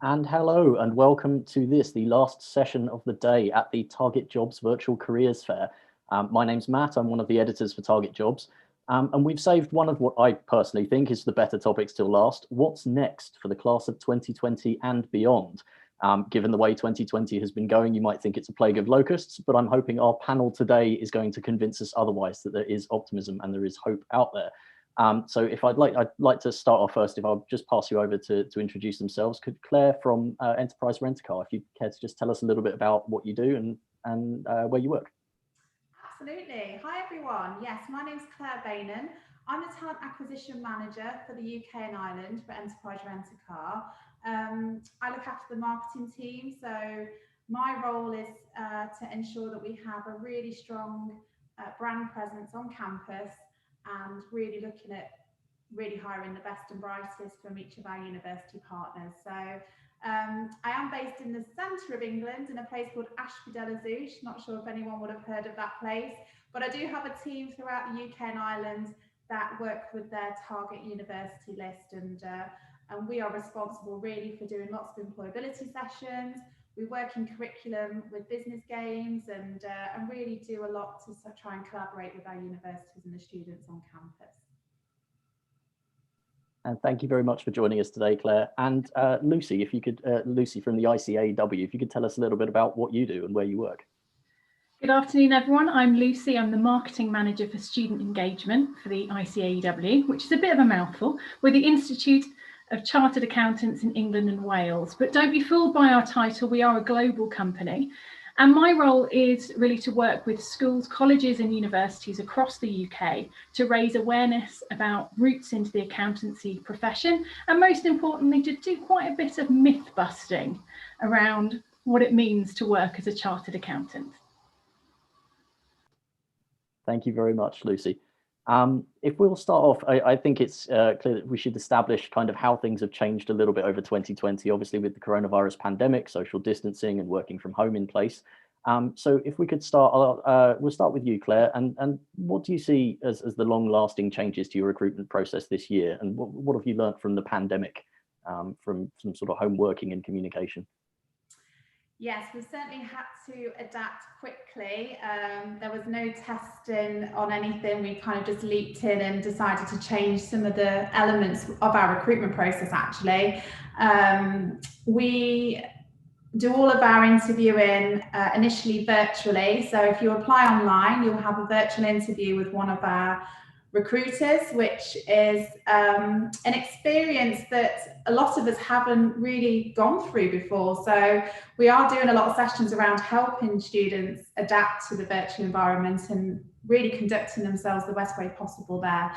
And hello and welcome to the last session of the day at the TARGETjobs Virtual Careers Fair. My name's Matt, I'm one of the editors for TARGETjobs, and we've saved one of what I personally think is the better topics till last. What's next for the class of 2020 and beyond? Given the way 2020 has been going, you might think it's a plague of locusts, but I'm hoping our panel today is going to convince us otherwise, that there is optimism and there is hope out there. So if I'd like to start off first, if I'll just pass you over to introduce themselves. Could Claire from Enterprise Rent-A-Car, if you care to just tell us a little bit about what you do and where you work. Absolutely. Hi everyone. Yes, my name's Claire Bainan. I'm the Talent Acquisition Manager for the UK and Ireland for Enterprise Rent-A-Car. I look after the marketing team, so my role is to ensure that we have a really strong brand presence on campus and really looking at hiring the best and brightest from each of our university partners. So I am based in the centre of England in a place called Ashby-de-la-Zouch. Not sure if anyone would have heard of that place, but I do have a team throughout the UK and Ireland that work with their target university list, and we are responsible really for doing lots of employability sessions. We work in curriculum with business games and really do a lot to try and collaborate with our universities and the students on campus. And thank you very much for joining us today, Claire. And Lucy, if you could, Lucy from the ICAW, if you could tell us a little bit about what you do and where you work. Good afternoon, everyone. I'm Lucy. I'm the Marketing Manager for Student Engagement for the ICAW, which is a bit of a mouthful. We're the Institute of Chartered Accountants in England and Wales. But don't be fooled by our title. We are a global company. And my role is really to work with schools, colleges and universities across the UK to raise awareness about routes into the accountancy profession, and most importantly, to do quite a bit of myth busting around what it means to work as a chartered accountant. Thank you very much, Lucy. If we'll start off, I think it's clear that we should establish kind of how things have changed a little bit over 2020, obviously with the coronavirus pandemic, social distancing and working from home in place. So if we could start, we'll start with you, Claire, and what do you see as the long-lasting changes to your recruitment process this year? And what have you learned from the pandemic, from some sort of home working and communication? Yes, we certainly had to adapt quickly. There was no testing on anything. We kind of just leaped in and decided to change some of the elements of our recruitment process, actually. We do all of our interviewing initially virtually. So if you apply online, you'll have a virtual interview with one of our recruiters, which is an experience that a lot of us haven't really gone through before. So we are doing a lot of sessions around helping students adapt to the virtual environment and really conducting themselves the best way possible there.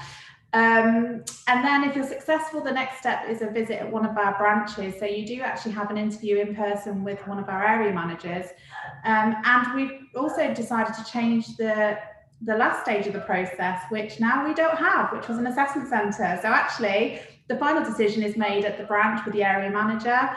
And then if you're successful, the next step is a visit at one of our branches. So you do actually have an interview in person with one of our area managers. And we've also decided to change the last stage of the process, which now we don't have, which was an assessment centre. So actually the final decision is made at the branch with the area manager.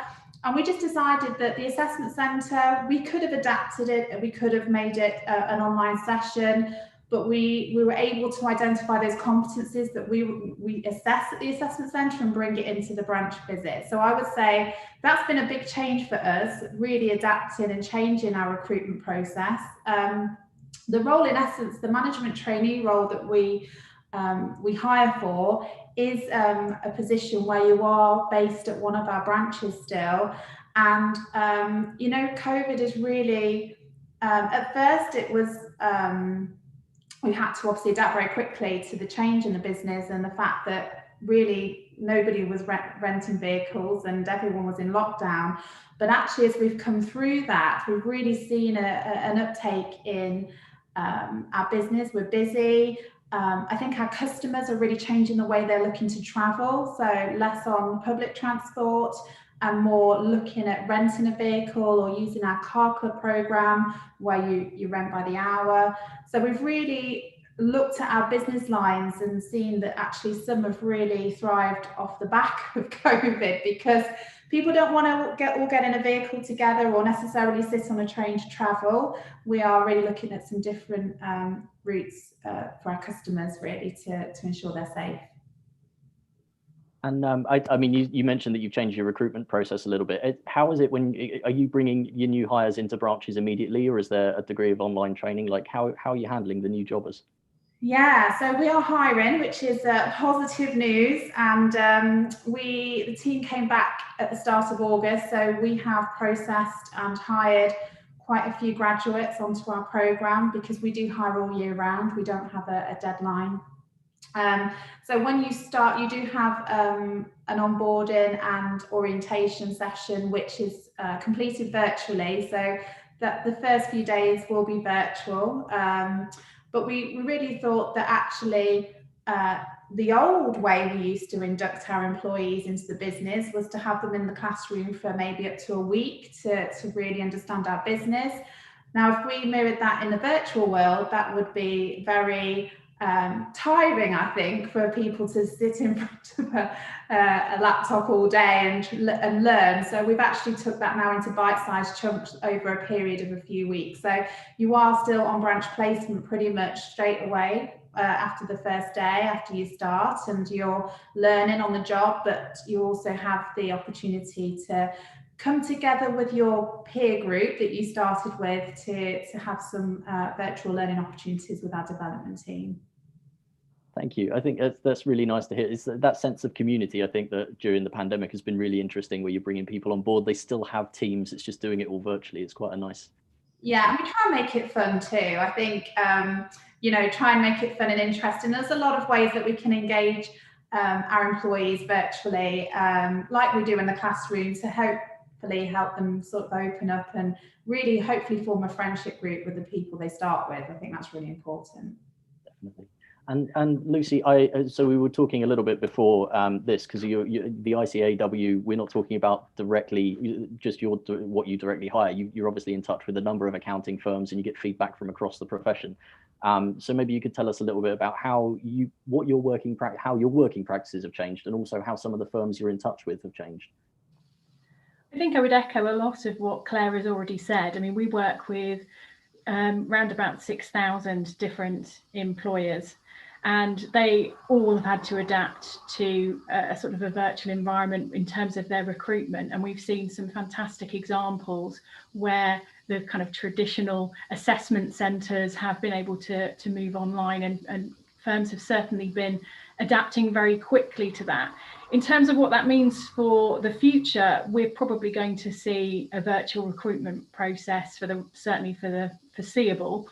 And we just decided that the assessment centre, we could have adapted it, and we could have made it an online session, but we were able to identify those competencies that we assess at the assessment centre and bring it into the branch visit. So I would say that's been a big change for us, really adapting and changing our recruitment process. The role, in essence, the management trainee role that we hire for is a position where you are based at one of our branches still. And, you know, COVID is really, at first it was, we had to obviously adapt very quickly to the change in the business and the fact that really nobody was renting vehicles and everyone was in lockdown. But actually, as we've come through that, we've really seen an uptake in our business. We're busy. I think our customers are really changing the way they're looking to travel. So less on public transport and more looking at renting a vehicle or using our car club program where you rent by the hour. So we've really looked at our business lines and seen that actually some have really thrived off the back of COVID, because people don't want to all get in a vehicle together or necessarily sit on a train to travel. We are really looking at some different routes for our customers, really, to ensure they're safe. And I mean, you mentioned that you've changed your recruitment process a little bit. How is it are you bringing your new hires into branches immediately, or is there a degree of online training? Like how are you handling the new jobbers? Yeah, so we are hiring, which is positive news, and the team came back at the start of August, so we have processed and hired quite a few graduates onto our programme, because we do hire all year round. We don't have a deadline. So when you start, you do have an onboarding and orientation session, which is completed virtually. So that the first few days will be virtual. But we really thought that actually the old way we used to induct our employees into the business was to have them in the classroom for maybe up to a week to really understand our business. Now, if we mirrored that in the virtual world, that would be very tiring, I think, for people to sit in front of a laptop all day and learn. So we've actually took that now into bite-sized chunks over a period of a few weeks. So you are still on branch placement pretty much straight away after the first day, after you start, and you're learning on the job, but you also have the opportunity to come together with your peer group that you started with to have some virtual learning opportunities with our development team. Thank you. I think that's really nice to hear. It's that sense of community. I think that during the pandemic has been really interesting, where you're bringing people on board. They still have teams. It's just doing it all virtually. It's quite a nice. Yeah, and we try and make it fun too. I think, you know, try and make it fun and interesting. There's a lot of ways that we can engage our employees virtually, like we do in the classroom, to hopefully help them sort of open up and really hopefully form a friendship group with the people they start with. I think that's really important. Definitely. And Lucy, so we were talking a little bit before this, because the ICAW, we're not talking about directly just what you directly hire. You're obviously in touch with a number of accounting firms, and you get feedback from across the profession. So maybe you could tell us a little bit about how your working practices have changed, and also how some of the firms you're in touch with have changed. I think I would echo a lot of what Claire has already said. I mean, we work with around about 6,000 different employers, and they all have had to adapt to a sort of a virtual environment in terms of their recruitment. And we've seen some fantastic examples where the kind of traditional assessment centres have been able to move online, and firms have certainly been adapting very quickly to that. In terms of what that means for the future, we're probably going to see a virtual recruitment process certainly for the foreseeable.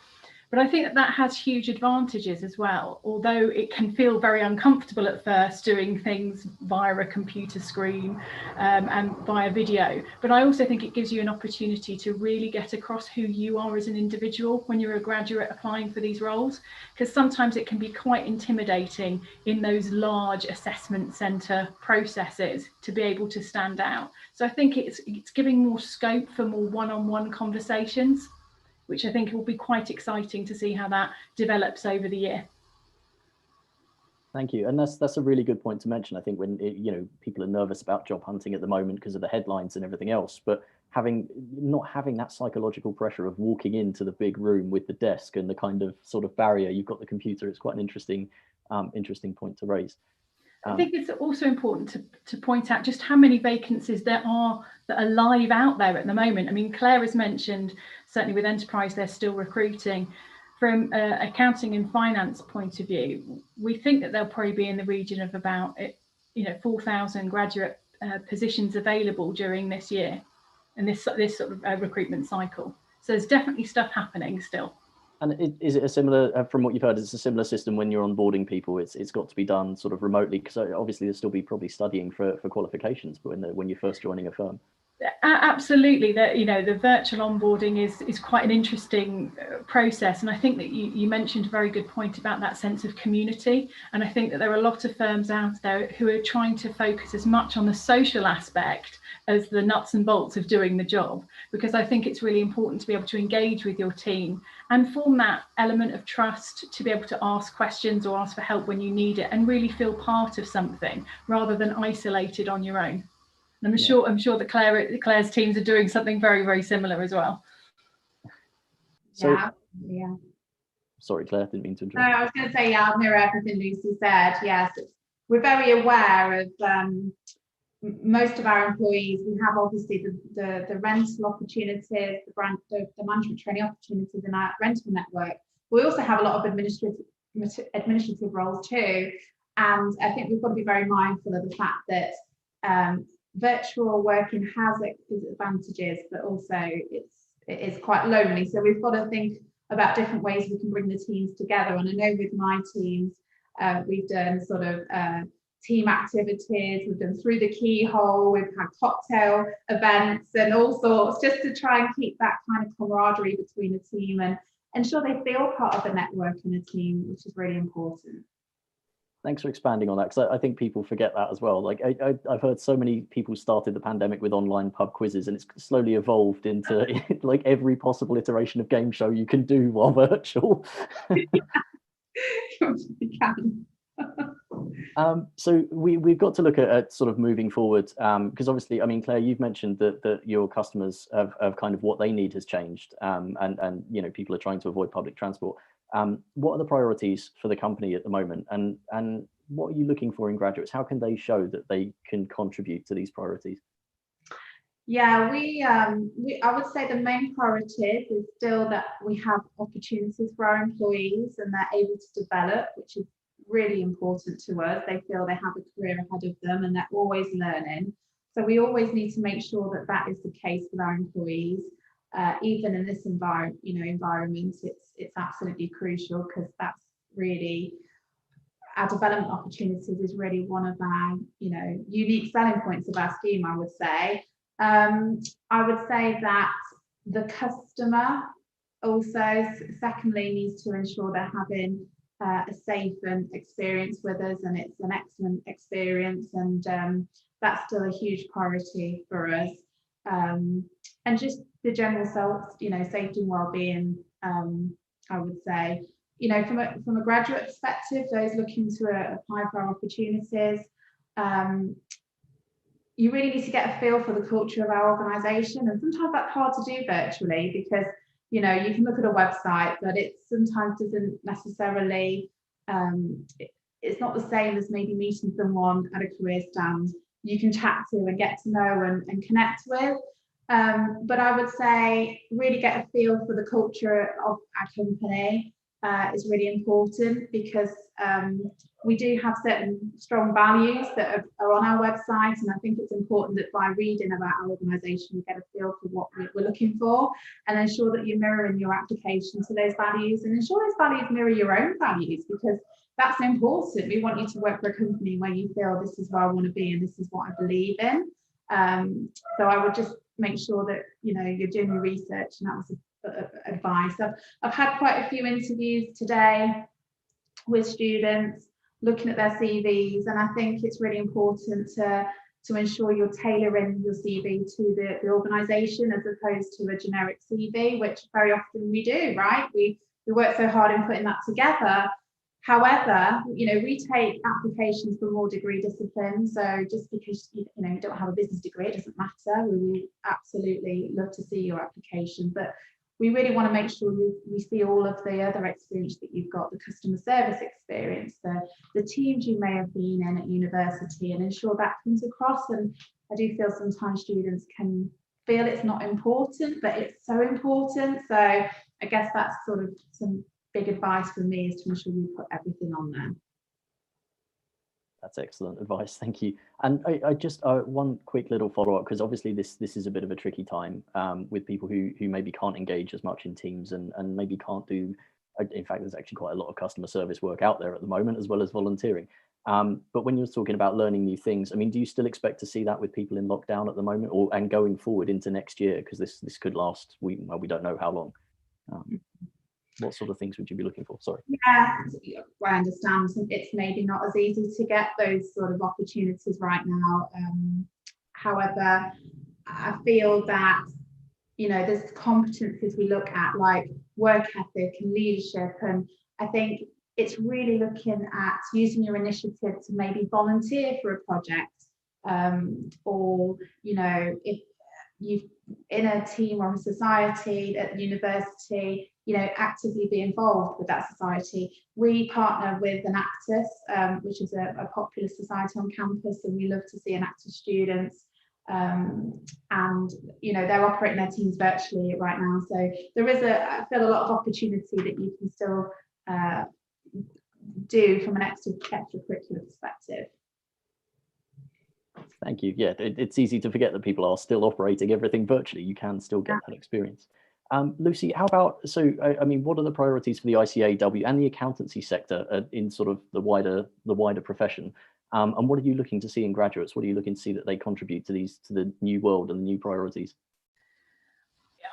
But I think that has huge advantages as well, although it can feel very uncomfortable at first doing things via a computer screen and via video. But I also think it gives you an opportunity to really get across who you are as an individual when you're a graduate applying for these roles, because sometimes it can be quite intimidating in those large assessment centre processes to be able to stand out. So I think it's giving more scope for more one-on-one conversations, which I think will be quite exciting to see how that develops over the year. Thank you, and that's a really good point to mention. I think when people are nervous about job hunting at the moment because of the headlines and everything else, but not having that psychological pressure of walking into the big room with the desk and the kind of sort of barrier. You've got the computer. It's quite an interesting point to raise. I think it's also important to point out just how many vacancies there are that are live out there at the moment. I mean, Claire has mentioned, certainly with Enterprise, they're still recruiting. From an accounting and finance point of view, we think that there'll probably be in the region of about 4,000 graduate positions available during this year and this sort of recruitment cycle. So there's definitely stuff happening still. And is it a similar, from what you've heard, it's a similar system when you're onboarding people? It's got to be done sort of remotely, because obviously there'll still be probably studying for qualifications, but when you're first joining a firm. Absolutely, the virtual onboarding is quite an interesting process, and I think that you mentioned a very good point about that sense of community, and I think that there are a lot of firms out there who are trying to focus as much on the social aspect as the nuts and bolts of doing the job, because I think it's really important to be able to engage with your team and form that element of trust to be able to ask questions or ask for help when you need it and really feel part of something rather than isolated on your own. And I'm sure that Claire's teams are doing something very, very similar as well. So, yeah. Sorry, Claire, didn't mean to interrupt. No, I was going to say, I'll mirror everything Lucy said. Yes, we're very aware of most of our employees. We have obviously the rental opportunities, the management training opportunities in our rental network. We also have a lot of administrative roles too. And I think we've got to be very mindful of the fact that virtual working has its advantages, but also it is quite lonely. So we've got to think about different ways we can bring the teams together. And I know with my teams, we've done sort of team activities, we've done through the keyhole, we've had cocktail events and all sorts, just to try and keep that kind of camaraderie between the team and ensure they feel part of a network and a team, which is really important. Thanks for expanding on that, because I think people forget that as well. Like I've heard so many people started the pandemic with online pub quizzes, and it's slowly evolved into like every possible iteration of game show you can do while virtual. You can. So we've got to look at sort of moving forward, because obviously, I mean, Claire, you've mentioned that your customers have kind of what they need has changed, and you know, people are trying to avoid public transport. What are the priorities for the company at the moment, and what are you looking for in graduates? How can they show that they can contribute to these priorities? Yeah, I would say the main priority is still that we have opportunities for our employees and they're able to develop, which is really important to us. They feel they have a career ahead of them and they're always learning. So we always need to make sure that that is the case with our employees. Even in this environment, it's absolutely crucial, because that's really our development opportunities is really one of our unique selling points of our scheme, I would say. I would say that the customer also secondly needs to ensure they're having a safe experience with us, and it's an excellent experience, and that's still a huge priority for us. And just the general safety and well-being, I would say, from a graduate perspective, those looking to apply for our opportunities, you really need to get a feel for the culture of our organisation, and sometimes that's hard to do virtually, because you can look at a website, but it sometimes doesn't necessarily, it's not the same as maybe meeting someone at a career stand you can chat to and get to know and connect with. But I would say really get a feel for the culture of our company is really important, because we do have certain strong values that are on our website, and I think it's important that by reading about our organisation you get a feel for what we're looking for, and ensure that you're mirroring your application to those values, and ensure those values mirror your own values, because that's important. We want you to work for a company where you feel this is where I want to be and this is what I believe in. So I would just make sure that you're doing your research, and that was advice. I've had quite a few interviews today with students looking at their CVs, and I think it's really important to ensure you're tailoring your CV to the organisation as opposed to a generic CV, which very often we do, right? We work so hard in putting that together. However, we take applications from all degree disciplines. So just because you don't have a business degree, it doesn't matter. We will absolutely love to see your application, but we really want to make sure we see all of the other experience that you've got, the customer service experience, the teams you may have been in at university, and ensure that comes across. And I do feel sometimes students can feel it's not important, but it's so important. So I guess that's sort of some big advice for me, is to ensure you put everything on there. That's excellent advice, thank you. And I just one quick little follow-up, because obviously this is a bit of a tricky time with people who maybe can't engage as much in teams and maybe can't do, in fact there's actually quite a lot of customer service work out there at the moment, as well as volunteering. But when you're talking about learning new things, I mean, do you still expect to see that with people in lockdown at the moment, and going forward into next year, because this could last, we don't know how long. What sort of things would you be looking for? Sorry. Yeah, I understand it's maybe not as easy to get those sort of opportunities right now. However, I feel that there's competencies we look at, like work ethic and leadership, and I think it's really looking at using your initiative to maybe volunteer for a project, or if you've in a team or a society at university, actively be involved with that society. We partner with Enactus, which is a popular society on campus, and we love to see Enactus students. And they're operating their teams virtually right now, so there is I feel a lot of opportunity that you can still do from an extracurricular perspective. Thank you. Yeah, it's easy to forget that people are still operating everything virtually. You can still get that experience. Lucy, how about, I mean, what are the priorities for the ICAW and the accountancy sector in sort of the wider profession? And what are you looking to see in graduates? What are you looking to see that they contribute to the new world and the new priorities?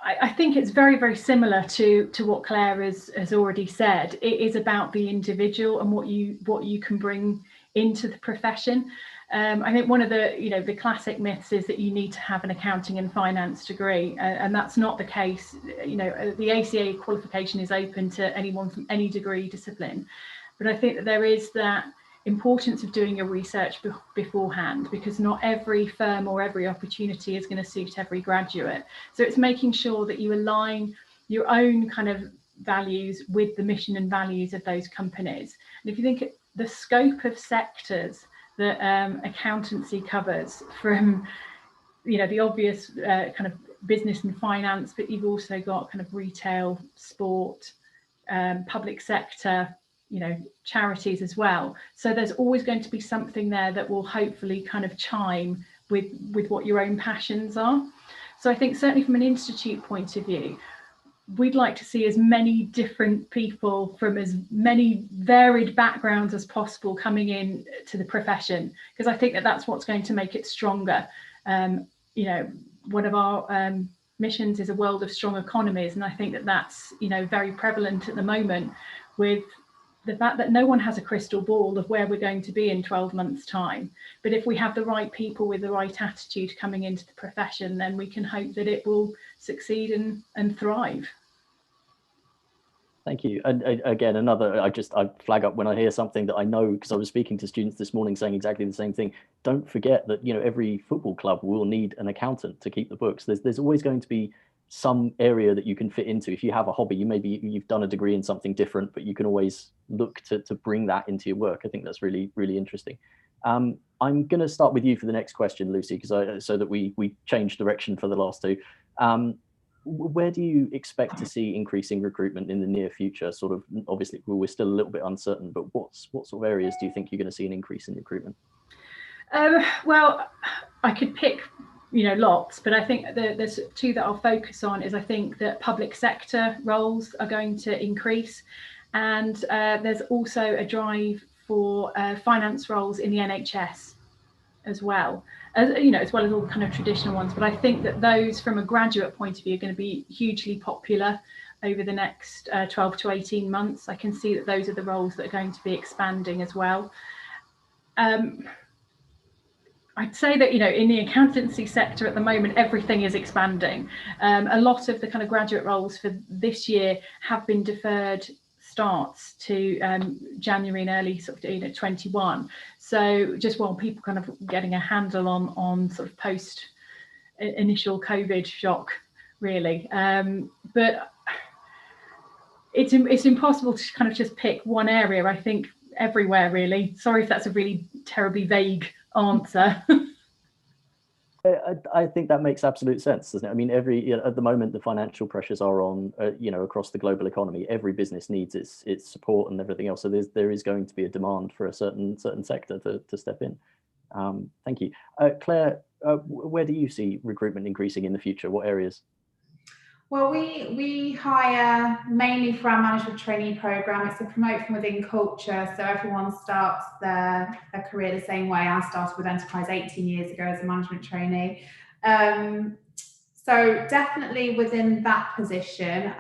I think it's very, very similar to what Claire has already said. It is about the individual and what you can bring into the profession. I think one of the classic myths is that you need to have an accounting and finance degree, and that's not the case. The ACA qualification is open to anyone from any degree discipline, but I think that there is that importance of doing your research beforehand, because not every firm or every opportunity is going to suit every graduate. So it's making sure that you align your own kind of values with the mission and values of those companies. And if you think the scope of sectors that accountancy covers, from the obvious kind of business and finance, but you've also got kind of retail, sport, public sector, charities as well. So there's always going to be something there that will hopefully kind of chime with what your own passions are. So I think certainly from an institute point of view, we'd like to see as many different people from as many varied backgrounds as possible coming in to the profession, because I think that that's what's going to make it stronger. One of our missions is a world of strong economies, and I think that that's very prevalent at the moment, with the fact that no one has a crystal ball of where we're going to be in 12 months' time. But if we have the right people with the right attitude coming into the profession, then we can hope that it will succeed and thrive. Thank you. And again, I flag up when I hear something that I know, because I was speaking to students this morning saying exactly the same thing. Don't forget that every football club will need an accountant to keep the books. There's always going to be some area that you can fit into. If you have a hobby, you've done a degree in something different, but you can always look to bring that into your work. I think that's really, really interesting. I'm going to start with you for the next question, Lucy, because so that we change direction for the last two. Where do you expect to see increasing recruitment in the near future? Sort of, obviously, we're still a little bit uncertain, but what sort of areas do you think you're going to see an increase in recruitment? Well, I could pick lots, but I think there's two that I'll focus on. Is I think that public sector roles are going to increase, and there's also a drive for finance roles in the NHS as well, as well as all kind of traditional ones. But I think that those, from a graduate point of view, are going to be hugely popular over the next 12 to 18 months. I can see that those are the roles that are going to be expanding as well. I'd say that, in the accountancy sector at the moment, everything is expanding. A lot of the kind of graduate roles for this year have been deferred starts to January and early sort of 21. So just while people kind of getting a handle on sort of post initial COVID shock, really. But it's impossible to kind of just pick one area. I think everywhere, really. Sorry if that's a really terribly vague answer. I think that makes absolute sense, doesn't it? I mean, at the moment, the financial pressures are on, across the global economy. Every business needs its support and everything else. So there is going to be a demand for a certain sector to step in. Thank you, Claire. Where do you see recruitment increasing in the future? What areas? Well, we hire mainly for our management trainee program. It's a promote from within culture, so everyone starts their career the same way. I started with Enterprise 18 years ago as a management trainee. So definitely within that position.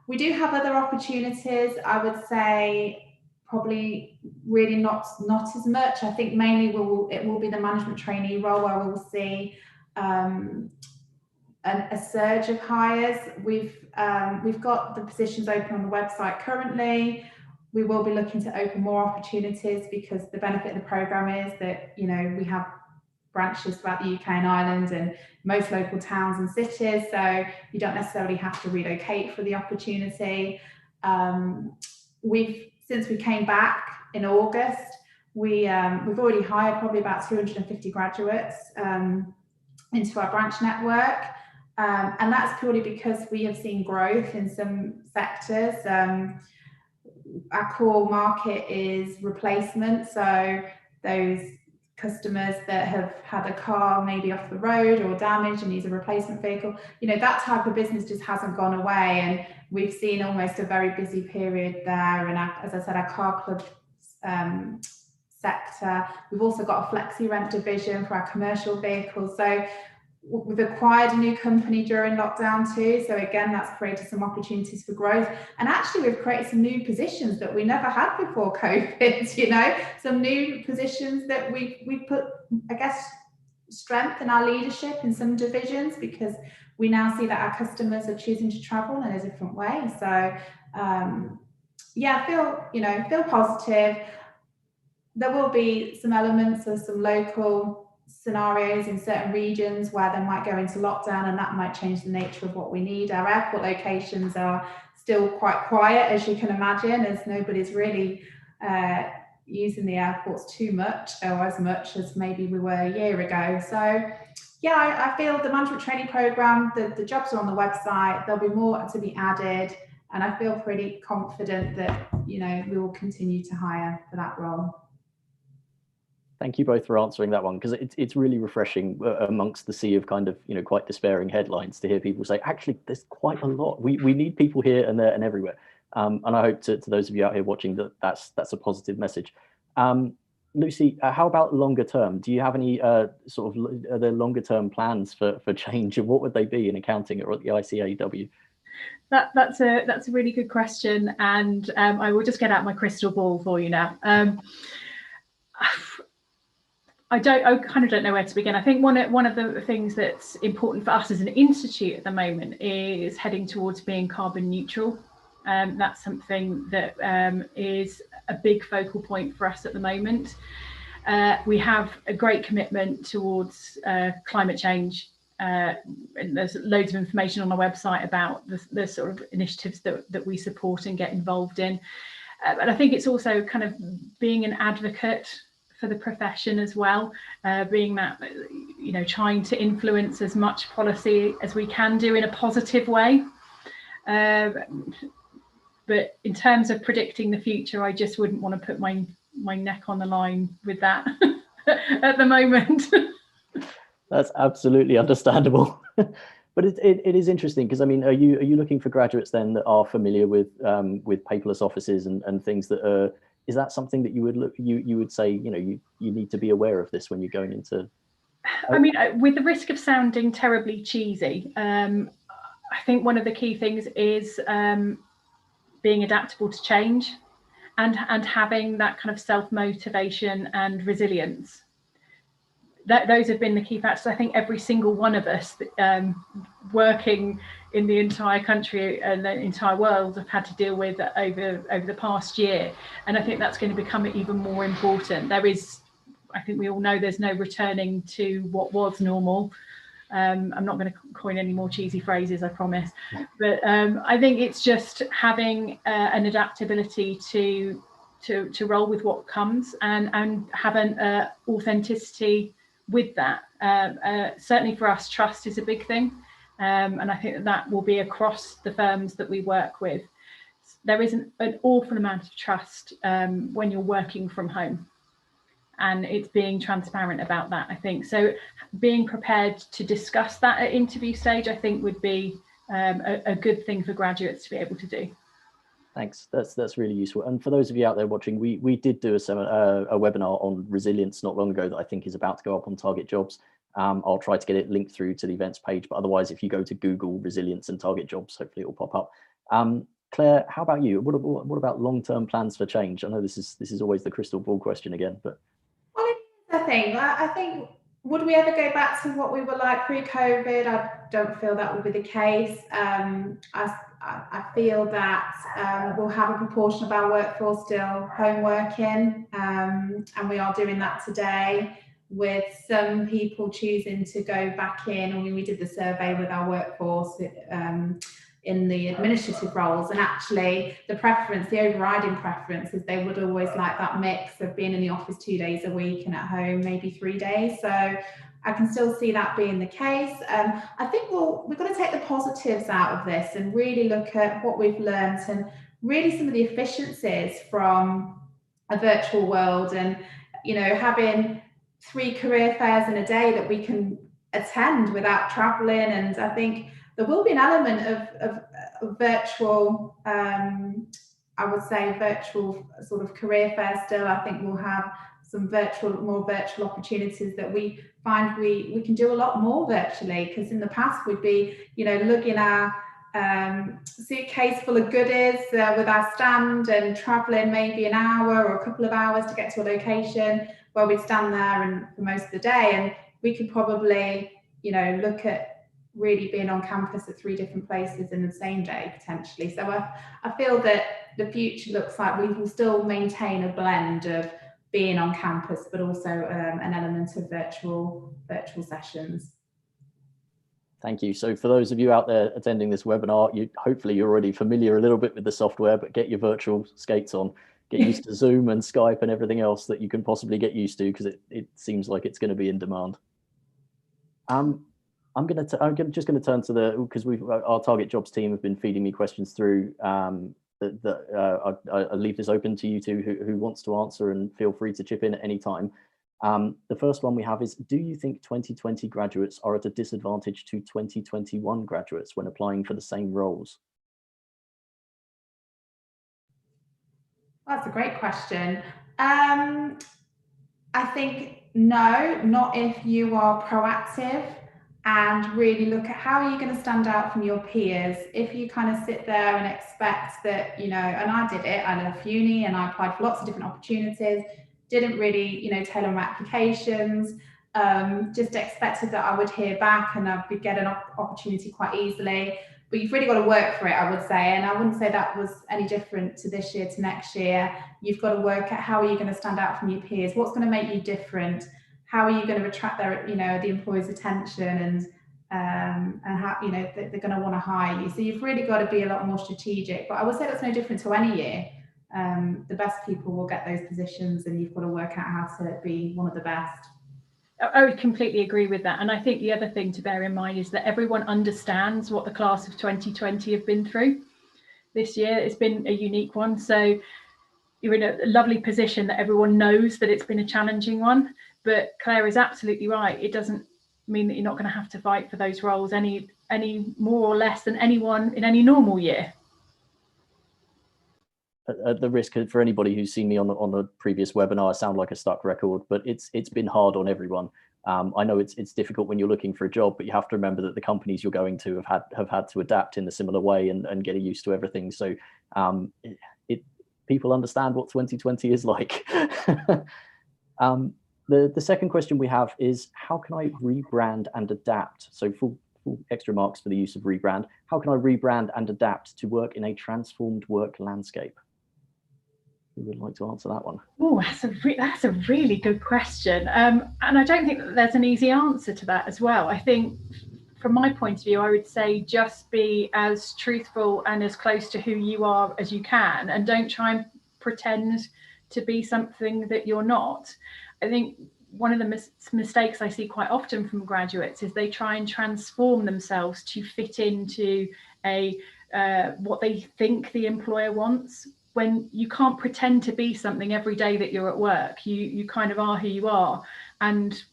We do have other opportunities. I would say probably really not as much. I think mainly it will be the management trainee role where we will see a surge of hires. We've got the positions open on the website currently. We will be looking to open more opportunities, because the benefit of the program is that we have branches throughout the UK and Ireland and most local towns and cities, so you don't necessarily have to relocate for the opportunity. Since we came back in August, we've already hired probably about 250 graduates into our branch network, and that's purely because we have seen growth in some sectors. Our core market is replacement, so those customers that have had a car maybe off the road or damaged and needs a replacement vehicle, you know, that type of business just hasn't gone away, and we've seen almost a very busy period there. And as I said, our car club sector, we've also got a flexi rent division for our commercial vehicles. So we've acquired a new company during lockdown too, so again that's created some opportunities for growth, and actually we've created some new positions that we never had before COVID, you know, some new positions that we put, I guess, strength in our leadership in some divisions, because we now see that our customers are choosing to travel in a different way. So yeah, feel positive. There will be some elements of some local scenarios in certain regions where they might go into lockdown, and that might change the nature of what we need. Our airport locations are still quite quiet, as you can imagine, as nobody's really using the airports too much, or as much as maybe we were a year ago. So yeah, I feel the management training program, the jobs are on the website, there'll be more to be added, and I feel pretty confident that, you know, we will continue to hire for that role. Thank you both for answering that one, because it's really refreshing amongst the sea of kind of, you know, quite despairing headlines to hear people say, actually, there's quite a lot. We need people here and there and everywhere. And I hope to those of you out here watching that's a positive message. Lucy, how about longer term? Do you have any are there longer term plans for change, and what would they be in accounting or at the ICAW? That's a really good question, and I will just get out my crystal ball for you now. I kind of don't know where to begin. I think one of the things that's important for us as an institute at the moment is heading towards being carbon neutral. That's something that is a big focal point for us at the moment. We have a great commitment towards climate change, and there's loads of information on our website about the sort of initiatives that we support and get involved in. But I think it's also kind of being an advocate for the profession as well, being that, you know, trying to influence as much policy as we can do in a positive way. But in terms of predicting the future, I just wouldn't want to put my neck on the line with that at the moment. That's absolutely understandable. But it is interesting, because I mean, are you looking for graduates then that are familiar with paperless offices and things that are? Is that something that you would say, you know, you need to be aware of this when you're going into? I mean, with the risk of sounding terribly cheesy, I think one of the key things is being adaptable to change, and having that kind of self-motivation and resilience. Those have been the key factors. I think every single one of us working in the entire country and the entire world have had to deal with over the past year, and I think that's going to become even more important. I think we all know there's no returning to what was normal. I'm not going to coin any more cheesy phrases, I promise, but I think it's just having an adaptability to roll with what comes, and have an authenticity with that. Certainly for us, trust is a big thing, and I think that will be across the firms that we work with. There is an awful amount of trust when you're working from home, and it's being transparent about that, I think. So being prepared to discuss that at interview stage, I think, would be a good thing for graduates to be able to do. Thanks. That's really useful. And for those of you out there watching, we did do a webinar on resilience not long ago that I think is about to go up on Target Jobs. I'll try to get it linked through to the events page, but otherwise, if you go to Google resilience and Target Jobs, hopefully it will pop up. Claire, how about you? What about long-term plans for change? I know this is always the crystal ball question again, but. Well, I think would we ever go back to what we were like pre-COVID? I don't feel that will be the case. I feel that we'll have a proportion of our workforce still home working, and we are doing that today. with some people choosing to go back in. I mean, we did the survey with our workforce in the administrative roles, and actually the preference, the overriding preference, is they would always like that mix of being in the office 2 days a week and at home maybe 3 days. So I can still see that being the case. I think we've got to take the positives out of this and really look at what we've learned and really some of the efficiencies from a virtual world, and having 3 career fairs in a day that we can attend without traveling. And I think there will be an element of virtual, I would say virtual sort of career fair still. I think we'll have some more virtual opportunities that we find we can do a lot more virtually, because in the past we'd be, lugging our suitcase full of goodies with our stand and traveling maybe an hour or a couple of hours to get to a location where we'd stand there and for most of the day. And we could probably, look at really being on campus at 3 different places in the same day potentially. So I feel that the future looks like we will still maintain a blend of being on campus, but also an element of virtual sessions. Thank you. So for those of you out there attending this webinar, hopefully you're already familiar a little bit with the software, but get your virtual skates on, get used to Zoom and Skype and everything else that you can possibly get used to, because it seems like it's going to be in demand. I'm just going to turn to because our Target Jobs team have been feeding me questions through. I'll leave this open to you two who wants to answer, and feel free to chip in at any time. The first one we have is, do you think 2020 graduates are at a disadvantage to 2021 graduates when applying for the same roles? That's a great question. I think no, not if you are proactive and really look at how are you going to stand out from your peers. If you kind of sit there and expect that, and I did it, I left uni and I applied for lots of different opportunities, didn't really, tailor my applications, just expected that I would hear back and I would get an opportunity quite easily. But you've really got to work for it, I would say. And I wouldn't say that was any different to this year, to next year. You've got to work at how are you going to stand out from your peers? What's going to make you different? How are you going to attract the employer's attention, and how, they're going to want to hire you. So you've really got to be a lot more strategic. But I would say that's no different to any year. The best people will get those positions, and you've got to work out how to be one of the best. I would completely agree with that. And I think the other thing to bear in mind is that everyone understands what the class of 2020 have been through this year. It's been a unique one. So you're in a lovely position that everyone knows that it's been a challenging one. But Claire is absolutely right. It doesn't mean that you're not going to have to fight for those roles any more or less than anyone in any normal year. At the risk for anybody who's seen me on the previous webinar, I sound like a stuck record, but it's been hard on everyone. I know it's difficult when you're looking for a job, but you have to remember that the companies you're going to have had to adapt in a similar way and get used to everything. So people understand what 2020 is like. The second question we have is, how can I rebrand and adapt? So full extra marks for the use of rebrand. How can I rebrand and adapt to work in a transformed work landscape? Who would like to answer that one? Oh, that's a really good question. And I don't think that there's an easy answer to that as well. I think from my point of view, I would say just be as truthful and as close to who you are as you can, and don't try and pretend to be something that you're not. I think one of the mistakes I see quite often from graduates is they try and transform themselves to fit into what they think the employer wants, when you can't pretend to be something every day that you're at work. You kind of are who you are, and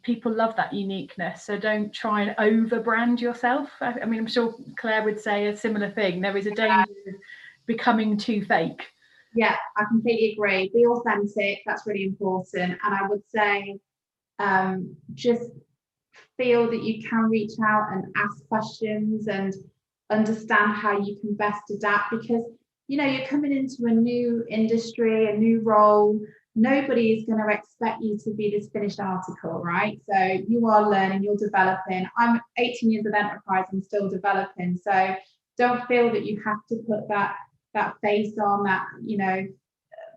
people love that uniqueness. So don't try and over brand yourself. I mean, I'm sure Claire would say a similar thing. There is a danger of becoming too fake. Yeah, I completely agree. Be authentic. That's really important. And I would say just feel that you can reach out and ask questions and understand how you can best adapt, because you're coming into a new industry, a new role. Nobody is going to expect you to be this finished article, right? So you are learning, you're developing. I'm 18 years of enterprise, I'm still developing. So don't feel that you have to put that face on, that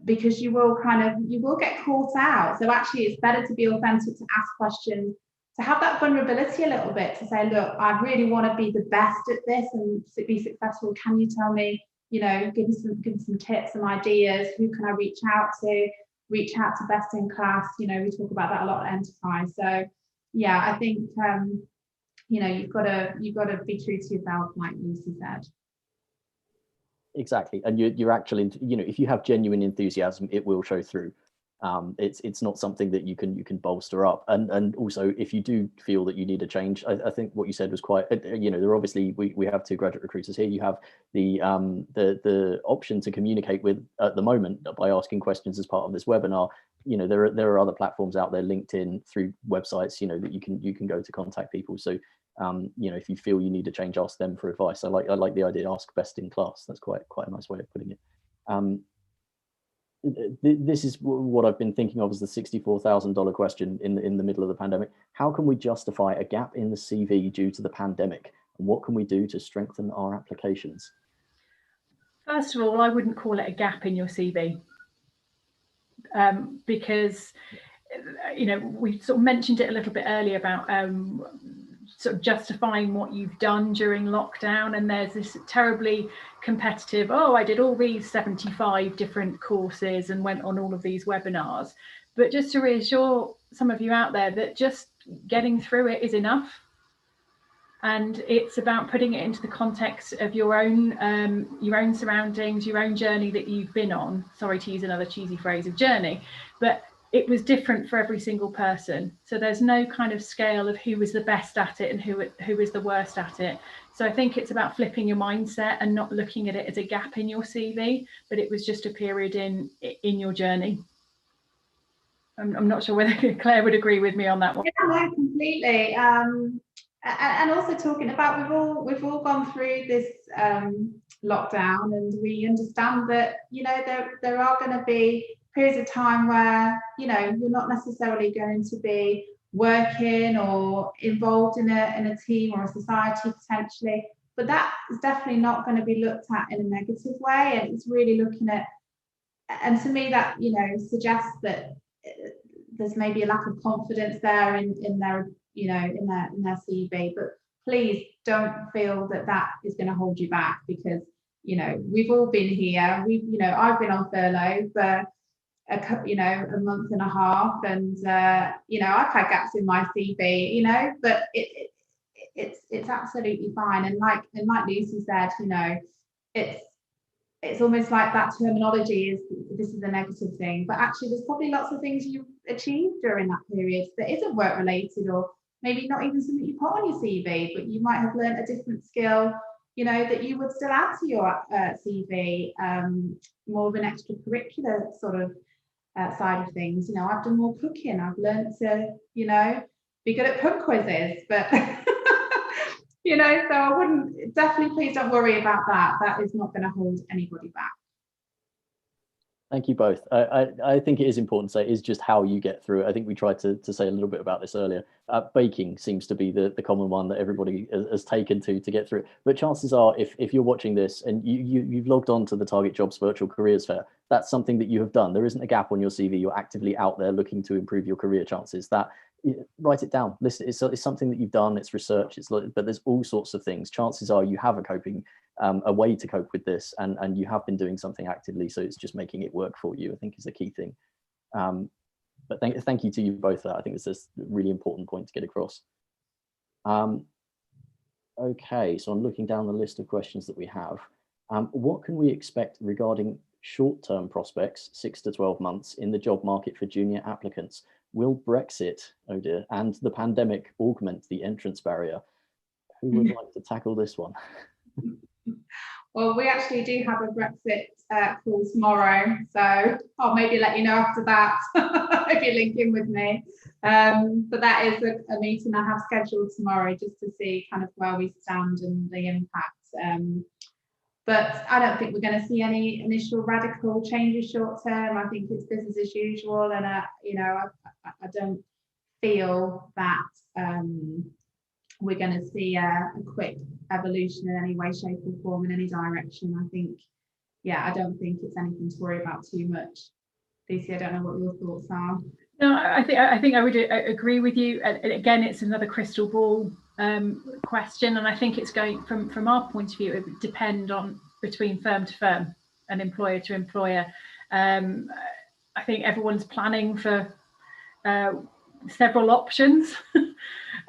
because you will get caught out. So actually it's better to be authentic, to ask questions, to have that vulnerability a little bit, to say, look, I really want to be the best at this and be successful. Can you tell me, you know, give me some tips, some ideas? Who can I reach out to? Reach out to best in class. You know, we talk about that a lot at enterprise. So yeah, I think you know, you've got to be true to yourself, like Lucy said. Exactly, and you're actually, you know, if you have genuine enthusiasm, it will show through. It's not something that you can bolster up. And also, if you do feel that you need a change, I think what you said was quite, you know, there are obviously, we have 2 graduate recruiters here. You have the option to communicate with at the moment by asking questions as part of this webinar. You know, there are other platforms out there, LinkedIn, through websites, you know, that you can go to contact people. So you know, if you feel you need to change, ask them for advice. I like the idea, ask best in class. That's quite a nice way of putting it. This is what I've been thinking of as the $64,000 question in the middle of the pandemic. How can we justify a gap in the CV due to the pandemic? And what can we do to strengthen our applications? First of all, I wouldn't call it a gap in your CV, because, you know, we sort of mentioned it a little bit earlier about sort of justifying what you've done during lockdown, and there's this terribly competitive, oh, I did all these 75 different courses and went on all of these webinars. But just to reassure some of you out there that just getting through it is enough, and it's about putting it into the context of your own surroundings, your own journey that you've been on. Sorry to use another cheesy phrase of journey, but it was different for every single person. So there's no kind of scale of who was the best at it and who was the worst at it. So I think it's about flipping your mindset and not looking at it as a gap in your CV, but it was just a period in your journey. I'm not sure whether Claire would agree with me on that one. Yeah, no, completely. And also talking about, we've all gone through this lockdown, and we understand that, you know, there are going to be periods of time where, you know, you're not necessarily going to be working or involved in a team or a society potentially, but that is definitely not going to be looked at in a negative way. And it's really looking at, and to me that, you know, suggests that there's maybe a lack of confidence there in their, you know, in their CV. But please don't feel that that is going to hold you back, because, you know, we've all been here. You know, I've been on furlough for a month and a half, and you know, I've had gaps in my CV, you know, but it's absolutely fine. And like Lucy said, you know, it's almost like that terminology is, this is a negative thing, but actually there's probably lots of things you've achieved during that period that isn't work related, or maybe not even something you put on your CV, but you might have learned a different skill, you know, that you would still add to your CV, more of an extracurricular sort of side of things. You know, I've done more cooking. I've learned to, you know, be good at pub quizzes, but you know, so I wouldn't, definitely please don't worry about that. That is not going to hold anybody back. Thank you both. I think it is important to say is just how you get through it. I think we tried to say a little bit about this earlier. Baking seems to be the common one that everybody has taken to get through it. But chances are, if you're watching this and you've logged on to the TARGETjobs Virtual Careers Fair, that's something that you have done. There isn't a gap on your CV. You're actively out there looking to improve your career chances. That, write it down. Listen, it's something that you've done. It's research. But there's all sorts of things. Chances are you have a way to cope with this, and you have been doing something actively, so it's just making it work for you, I think, is a key thing. But thank you to you both for that. I think it's a really important point to get across. Okay, so I'm looking down the list of questions that we have. What can we expect regarding short-term prospects, 6 to 12 months, in the job market for junior applicants? Will Brexit, oh dear, and the pandemic augment the entrance barrier? Who would like to tackle this one? Well, we actually do have a Brexit call tomorrow, so I'll maybe let you know after that if you link in with me. But that is a meeting I have scheduled tomorrow, just to see kind of where we stand and the impact. But I don't think we're going to see any initial radical changes short term. I think it's business as usual, and you know, I don't feel that we're going to see a quick evolution in any way, shape or form, in any direction. I think yeah, I don't think it's anything to worry about too much. Lucy, I don't know what your thoughts are. No, I think I would agree with you. And again, it's another crystal ball question, and I think it's going from our point of view, it would depend on between firm to firm and employer to employer. I think everyone's planning for several options,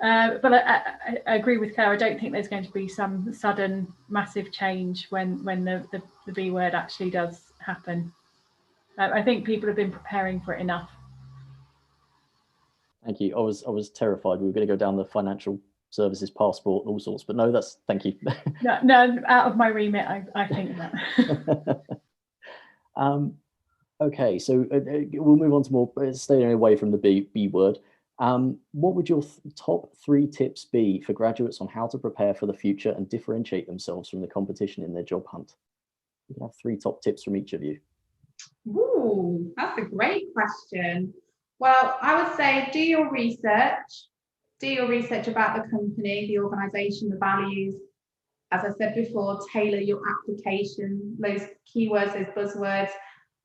but I agree with Claire. I don't think there's going to be some sudden massive change when the B word actually does happen. I think people have been preparing for it enough. Thank you. I was terrified we were going to go down the financial services passport and all sorts, but no, that's, thank you. No, out of my remit, I think that. Okay, so we'll move on to more, staying away from the B word. What would your top 3 tips be for graduates on how to prepare for the future and differentiate themselves from the competition in their job hunt? You can have 3 top tips from each of you. Ooh, that's a great question. Well, I would say do your research. Do your research about the company, the organisation, the values. As I said before, tailor your application, those keywords, those buzzwords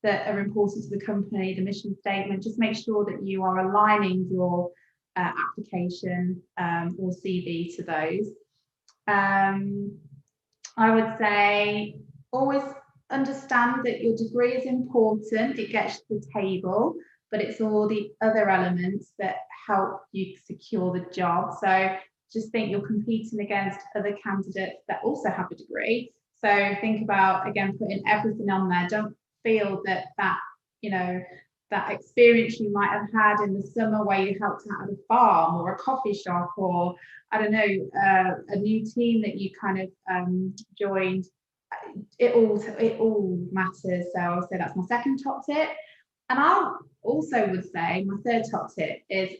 that are important to the company, the mission statement. Just make sure that you are aligning your application or CV to those. I would say always understand that your degree is important, it gets to the table, but it's all the other elements that help you secure the job. So just think you're competing against other candidates that also have a degree. So think about, again, putting everything on there. Don't feel that you know, that experience you might have had in the summer where you helped out at a farm or a coffee shop, or I don't know, a new team that you kind of joined. It all matters. So I would say that's my second top tip. And I also would say my third top tip is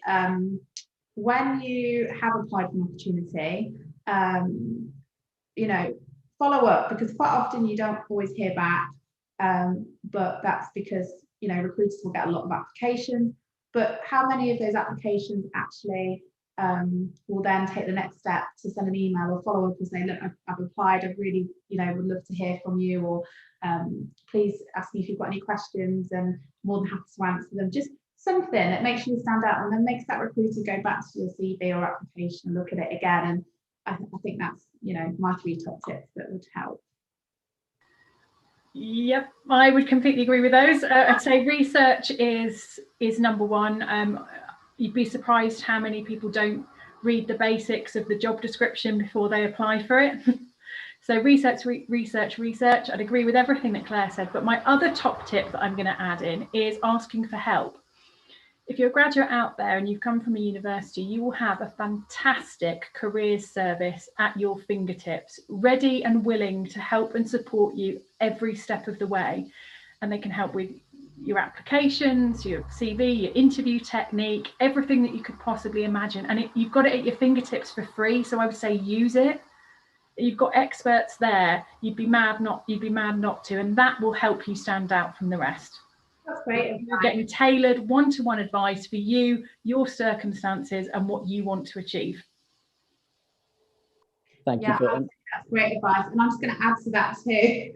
when you have applied for an opportunity, you know, follow up, because quite often you don't always hear back, but that's because, you know, recruiters will get a lot of applications, but how many of those applications actually will then take the next step to send an email or follow up and say, look, I've applied, I really, you know, would love to hear from you, or please ask me if you've got any questions, and more than happy to answer them. Just something that makes you stand out and then makes that recruiter go back to your CV or application and look at it again. And I think that's, you know, my 3 top tips that would help. Yep, I would completely agree with those. I'd say research is number 1. You'd be surprised how many people don't read the basics of the job description before they apply for it. So research. I'd agree with everything that Claire said, but my other top tip that I'm going to add in is asking for help. If you're a graduate out there and you've come from a university, you will have a fantastic careers service at your fingertips, ready and willing to help and support you every step of the way. And they can help with your applications, your CV, your interview technique, everything that you could possibly imagine. And you've got it at your fingertips for free. So I would say use it. You've got experts there. You'd be mad not to, and that will help you stand out from the rest. That's great. You're getting tailored one-to-one advice for you, your circumstances, and what you want to achieve. Thank you for that's great advice. And I'm just going to add to that too.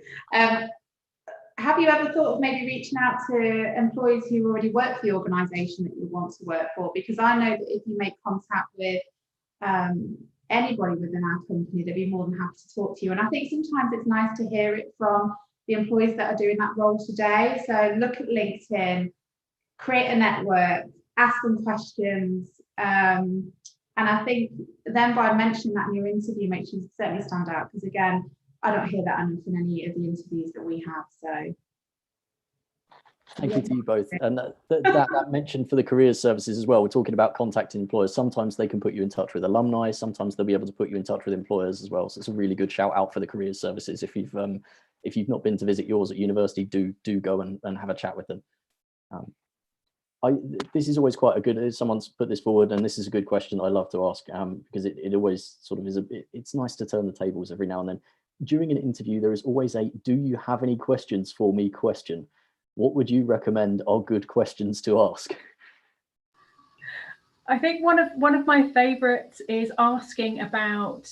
Have you ever thought of maybe reaching out to employees who already work for the organisation that you want to work for? Because I know that if you make contact with anybody within our company, they'd be more than happy to talk to you. And I think sometimes it's nice to hear it from the employees that are doing that role today. So look at LinkedIn, create a network, ask them questions. And I think then by mentioning that in your interview makes you certainly stand out, because again, I don't hear that enough in any of the interviews that we have. So thank you to you both. And that mentioned for the careers services as well, we're talking about contacting employers. Sometimes they can put you in touch with alumni, sometimes they'll be able to put you in touch with employers as well. So it's a really good shout out for the careers services. If you've not been to visit yours at university, do go and have a chat with them. This is always quite a good, someone's put this forward, and this is a good question I love to ask, because it always sort of is it's nice to turn the tables every now and then. During an interview, there is always a "do you have any questions for me" question. What would you recommend are good questions to ask? I think one of my favorites is asking about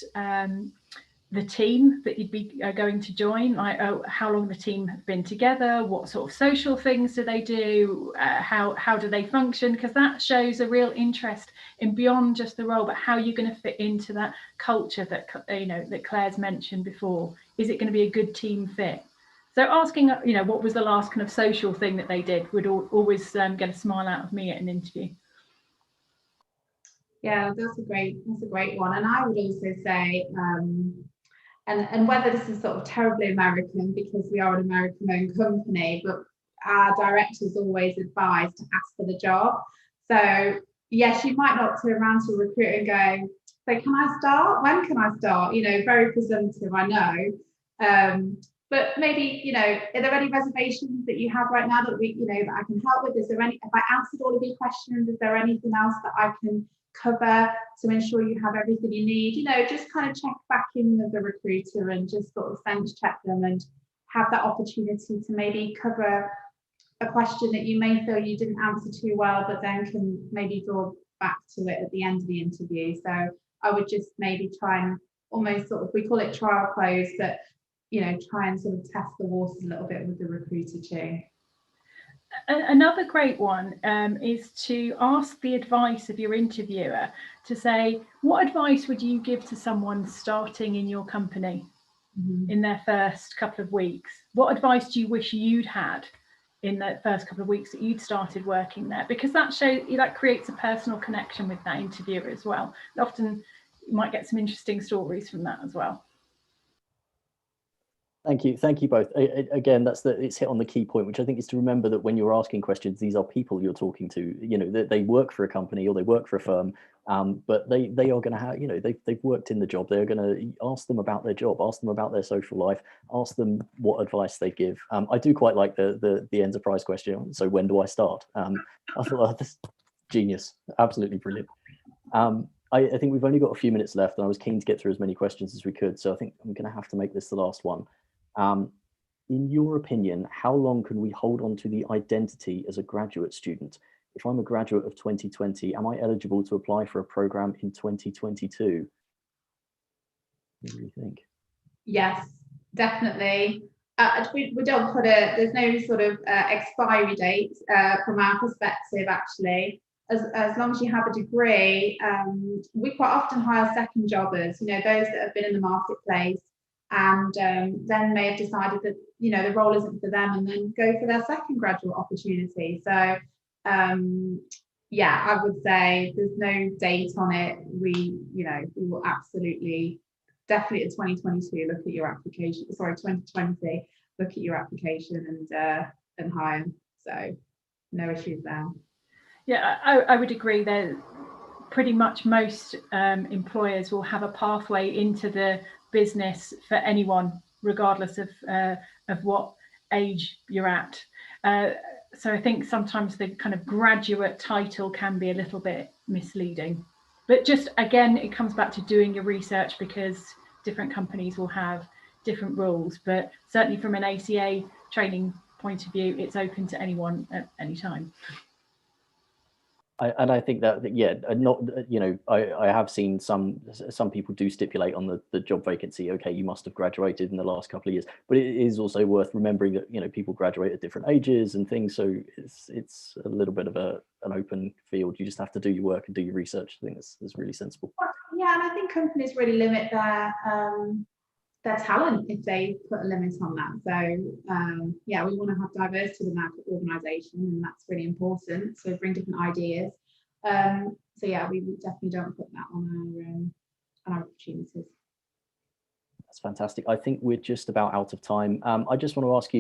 the team that you'd be going to join, like how long the team have been together, what sort of social things do they do, how do they function, because that shows a real interest in beyond just the role, but how you're going to fit into that culture that that Claire's mentioned before. Is it going to be a good team fit? So asking, what was the last kind of social thing that they did would always get a smile out of me at an interview. Yeah, that's a great one. And I would also say, and whether this is sort of terribly American because we are an American-owned company, but our directors always advise to ask for the job. So yes, you might not turn around to a recruiter and go, so can I start? When can I start? Very presumptive, I know. But maybe, are there any reservations that you have right now that that I can help with? Is there any, if I answered all of your questions, is there anything else that I can cover to ensure you have everything you need? Just kind of check back in with the recruiter and just sort of sense check them and have that opportunity to maybe cover a question that you may feel you didn't answer too well, but then can maybe draw back to it at the end of the interview. So I would just maybe try and almost sort of, we call it trial close, but try and sort of test the waters a little bit with the recruiter too. Another great one is to ask the advice of your interviewer to say, what advice would you give to someone starting in your company in their first couple of weeks? What advice do you wish you'd had in the first couple of weeks that you'd started working there? Because that creates a personal connection with that interviewer as well. And often you might get some interesting stories from that as well. Thank you both. Again, it's hit on the key point, which I think is to remember that when you're asking questions, these are people you're talking to. They work for a company or they work for a firm, but they are going to have, they've worked in the job. They're going to ask them about their job, ask them about their social life, ask them what advice they give. I do quite like the enterprise question. So when do I start? I thought this genius, absolutely brilliant. I think we've only got a few minutes left, and I was keen to get through as many questions as we could. So I think I'm going to have to make this the last one. In your opinion, how long can we hold on to the identity as a graduate student? If I'm a graduate of 2020, am I eligible to apply for a program in 2022? What do you think? Yes, definitely. We don't put there's no sort of expiry date from our perspective, actually. As long as you have a degree, we quite often hire second jobbers, those that have been in the marketplace and then may have decided that the role isn't for them and then go for their second graduate opportunity. So yeah, I would say there's no date on it. We will absolutely, definitely at 2022 look at your application, 2020 look at your application and hire. So no issues there. Yeah, I would agree that pretty much most employers will have a pathway into the business for anyone, regardless of what age you're at. So I think sometimes the kind of graduate title can be a little bit misleading. But just again, it comes back to doing your research, because different companies will have different rules. But certainly from an ACA training point of view, it's open to anyone at any time. I think that I have seen some people do stipulate on the job vacancy, okay, you must have graduated in the last couple of years, but it is also worth remembering that people graduate at different ages and things, so it's a little bit of an open field. You just have to do your work and do your research. I think that's really sensible. Yeah, and I think companies really limit their talent if they put a limit on that. So yeah, we want to have diversity in our organisation, and that's really important. So bring different ideas. So yeah, we definitely don't put that on our opportunities. That's fantastic. I think we're just about out of time. I just want to ask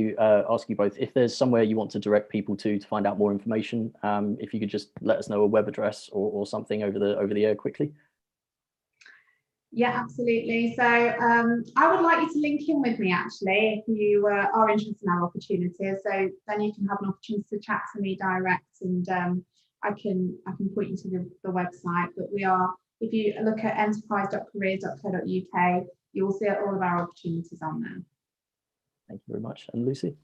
you both if there's somewhere you want to direct people to find out more information. If you could just let us know a web address or something over the air quickly. Yeah, absolutely. So I would like you to link in with me, actually, if you are interested in our opportunities. So then you can have an opportunity to chat to me direct, and I can point you to the website. But if you look at enterprise.careers.co.uk, you will see all of our opportunities on there. Thank you very much. And Lucy?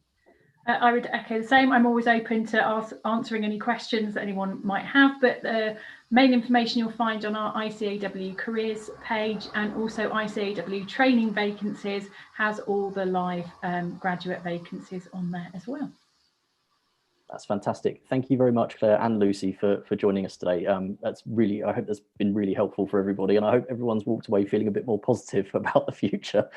I would echo the same. I'm always open to answering any questions that anyone might have, but the main information you'll find on our ICAW careers page, and also ICAW training vacancies has all the live graduate vacancies on there as well. That's fantastic. Thank you very much, Claire and Lucy, for joining us today. I hope that's been really helpful for everybody, and I hope everyone's walked away feeling a bit more positive about the future.